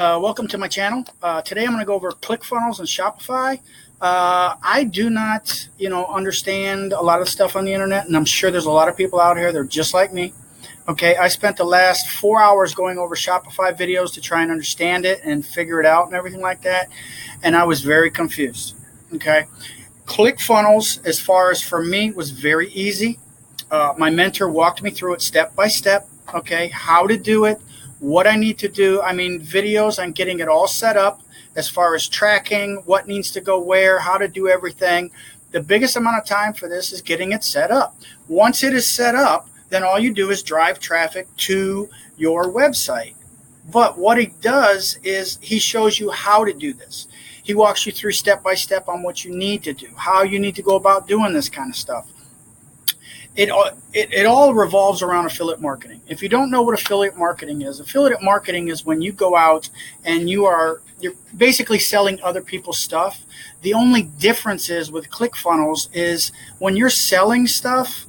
Welcome to my channel. Today I'm going to go over Clickfunnels and Shopify. I do not, understand a lot of stuff on the internet, and I'm sure there's a lot of people out here that are just like me. Okay, I spent the last 4 hours going over Shopify videos to try and understand it and figure it out and everything like that, and I was very confused. Okay, Clickfunnels, as far as for me, was very easy. My mentor walked me through it step by step. Okay, how to do it, what I need to do. I mean, videos on getting it all set up as far as tracking, what needs to go where, how to do everything. The biggest amount of time for this is getting it set up. Once it is set up, then all you do is drive traffic to your website. But what he does is he shows you how to do this. He walks you through step by step on what you need to do, how you need to go about doing this kind of stuff. It all revolves around affiliate marketing. If you don't know what affiliate marketing is when you go out and you're basically selling other people's stuff. The only difference is with ClickFunnels is when you're selling stuff,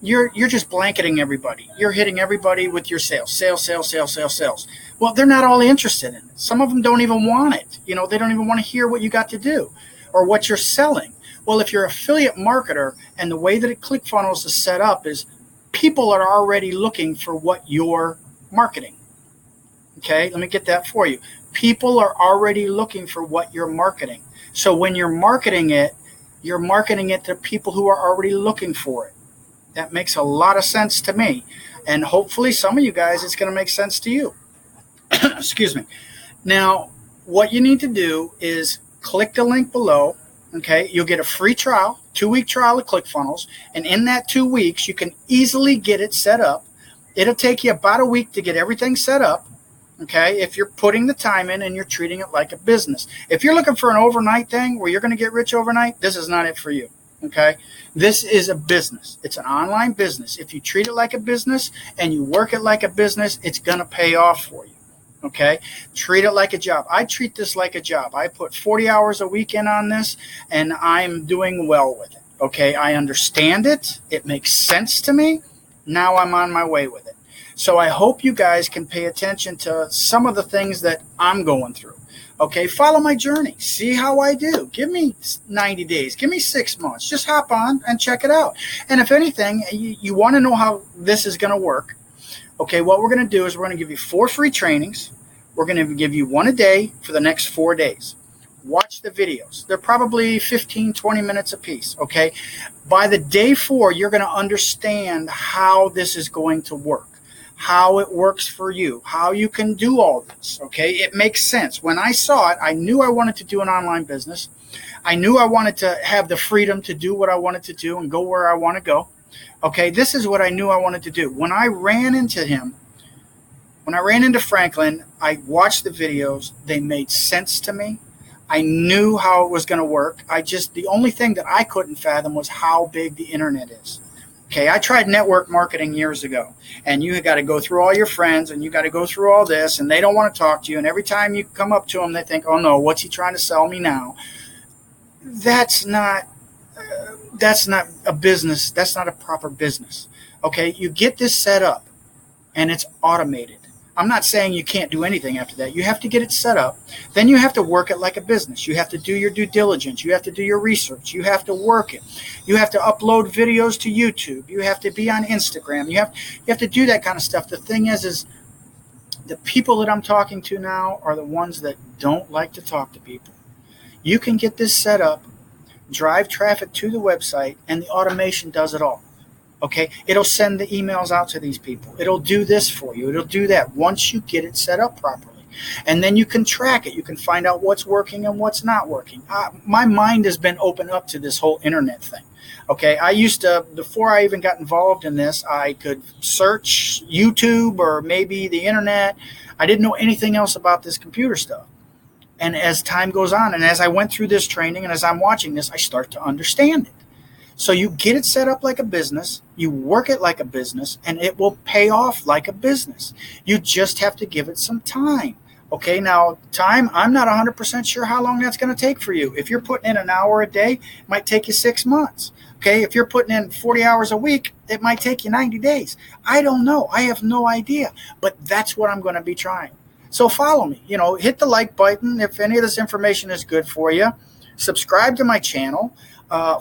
you're just blanketing everybody. You're hitting everybody with your sales. Well, they're not all interested in it. Some of them don't even want it. They don't even want to hear what you got to do or what you're selling. Well, if you're an affiliate marketer and the way that ClickFunnels is set up is people are already looking for what you're marketing. Okay, let me get that for you. People are already looking for what you're marketing. So when you're marketing it to people who are already looking for it. That makes a lot of sense to me. And hopefully some of you guys, it's going to make sense to you. Excuse me. Now, what you need to do is click the link below. Okay, you'll get a free trial, 2-week trial of ClickFunnels, and in that 2 weeks, you can easily get it set up. It'll take you about a week to get everything set up, okay, if you're putting the time in and you're treating it like a business. If you're looking for an overnight thing where you're going to get rich overnight, this is not it for you, okay? This is a business. It's an online business. If you treat it like a business and you work it like a business, it's going to pay off for you. Okay, treat it like a job. I treat this like a job. I put 40 hours a week in on this, and I'm doing well with it. Okay, I understand it. It makes sense to me. Now I'm on my way with it. So I hope you guys can pay attention to some of the things that I'm going through. Okay, follow my journey. See how I do. Give me 90 days. Give me 6 months. Just hop on and check it out. And if anything, you want to know how this is going to work. Okay, what we're going to do is we're going to give you 4 free trainings. We're going to give you 1 a day for the next 4 days. Watch the videos. They're probably 15, 20 minutes a piece, okay? By the day 4, you're going to understand how this is going to work, how it works for you, how you can do all this, okay? It makes sense. When I saw it, I knew I wanted to do an online business. I knew I wanted to have the freedom to do what I wanted to do and go where I want to go. Okay, this is what I knew I wanted to do. When I ran into Franklin, I watched the videos. They made sense to me. I knew how it was going to work. The only thing that I couldn't fathom was how big the internet is. Okay, I tried network marketing years ago, and you got to go through all your friends, and you got to go through all this, and they don't want to talk to you. And every time you come up to them, they think, "Oh no, what's he trying to sell me now?" That's not a business. That's not a proper business. Okay, you get this set up, and it's automated. I'm not saying you can't do anything after that. You have to get it set up. Then you have to work it like a business. You have to do your due diligence. You have to do your research. You have to work it. You have to upload videos to YouTube. You have to be on Instagram. You have to do that kind of stuff. The thing is the people that I'm talking to now are the ones that don't like to talk to people. You can get this set up, drive traffic to the website, and the automation does it all. Okay, it'll send the emails out to these people. It'll do this for you. It'll do that once you get it set up properly. And then you can track it. You can find out what's working and what's not working. My mind has been opened up to this whole internet thing. Okay, I used to, before I even got involved in this, I could search YouTube or maybe the internet. I didn't know anything else about this computer stuff. And as time goes on, and as I went through this training and as I'm watching this, I start to understand it. So you get it set up like a business, you work it like a business, and it will pay off like a business. You just have to give it some time. Okay, now time, I'm not 100% sure how long that's going to take for you. If you're putting in an hour a day, it might take you 6 months. Okay, if you're putting in 40 hours a week, it might take you 90 days. I don't know. I have no idea. But that's what I'm going to be trying. So follow me. Hit the like button if any of this information is good for you. Subscribe to my channel.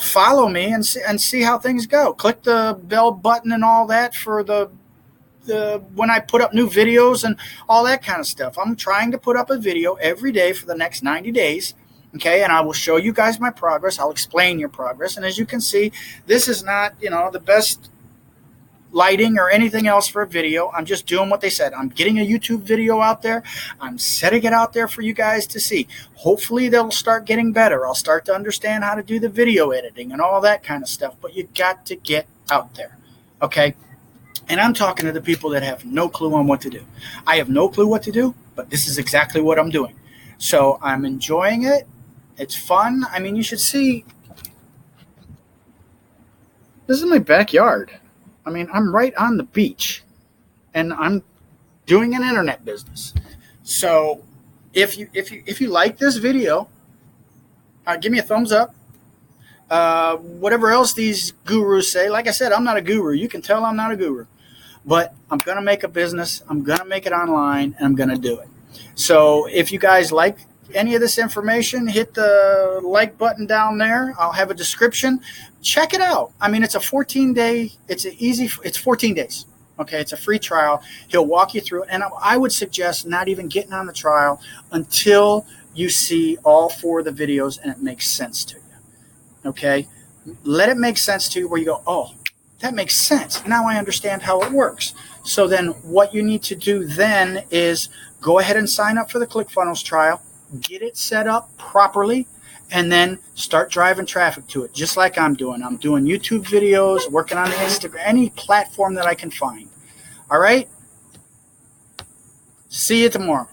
Follow me and see how things go. Click the bell button and all that for the when I put up new videos and all that kind of stuff. I'm trying to put up a video every day for the next 90 days. Okay, and I will show you guys my progress. I'll explain your progress. And as you can see, this is not, the best lighting or anything else for a video. I'm just doing what they said. I'm getting a YouTube video out there. I'm setting it out there for you guys to see. Hopefully they'll start getting better. I'll start to understand how to do the video editing and all that kind of stuff. But you got to get out there. Okay? And I'm talking to the people that have no clue on what to do. I have no clue what to do, but this is exactly what I'm doing. So I'm enjoying it. It's fun. I mean, you should see. This is my backyard. I mean, I'm right on the beach, and I'm doing an internet business. So if you like this video, give me a thumbs up. Whatever else these gurus say, like I said, I'm not a guru. You can tell I'm not a guru. But I'm going to make a business. I'm going to make it online, and I'm going to do it. So if you guys like any of this information, hit the like button down there. I'll have a description. Check it out. I mean, it's a 14-day. It's 14 days. Okay, it's a free trial. He'll walk you through it. And I would suggest not even getting on the trial until you see all 4 of the videos and it makes sense to you. Okay, let it make sense to you where you go, oh, that makes sense. Now I understand how it works. So then what you need to do then is go ahead and sign up for the Clickfunnels trial, get it set up properly, and then start driving traffic to it, just like I'm doing. I'm doing YouTube videos, working on Instagram, any platform that I can find. All right? See you tomorrow.